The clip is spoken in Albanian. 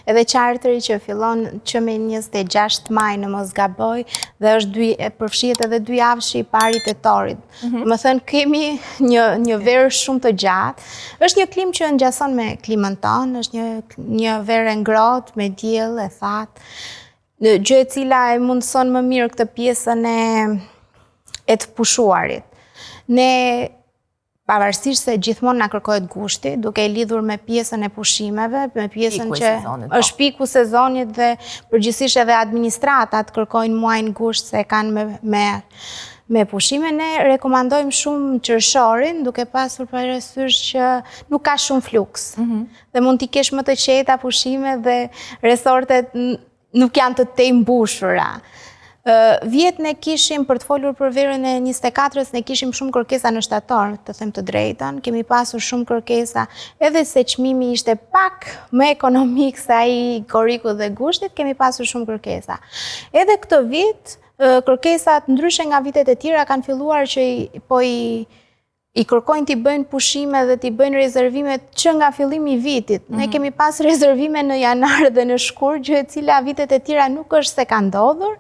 edhe charteri që fillon që me 26 maj në mos gaboj dhe është përfshihet edhe 2 javë i pari tetorit. Më thënë kemi një verë shumë të gjatë. Është një klim që ngjason me klimën tonë, është një verë ngrohtë me diell e thatë. Gjë e cila e mundson më mirë këtë pjesën e të pushuarit. Ne pavarësisht se gjithmonë na kërkohet gushti, duke i lidhur me pjesën e pushimeve, me pjesën që është piku sezonit dhe përgjithsisht edhe administratat kërkojnë muajin gusht se kanë me pushime, ne rekomandojmë shumë qershorin, duke pasur parasysh që nuk ka shumë fluks. Dhe mund t'i kesh më të qeta pushime dhe resortet nuk janë të tej mbushura. Vjet ne kishim, për të folur për verën e 24-s, ne kishim shumë kërkesa në shtator, të them të drejtën, kemi pasur shumë kërkesa, edhe se çmimi ishte pak më ekonomik se ai koriku dhe gushtit, kemi pasur shumë kërkesa. Edhe këtë vit, kërkesat ndryshe nga vitet e tjera kanë filluar që i kërkojnë t'i bëjnë pushime dhe t'i bëjnë rezervimet që nga fillimi i vitit. Ne kemi pas rezervime në janar dhe në shkurtë, gjë e cila vitet e tjera nuk është se ka ndodhur.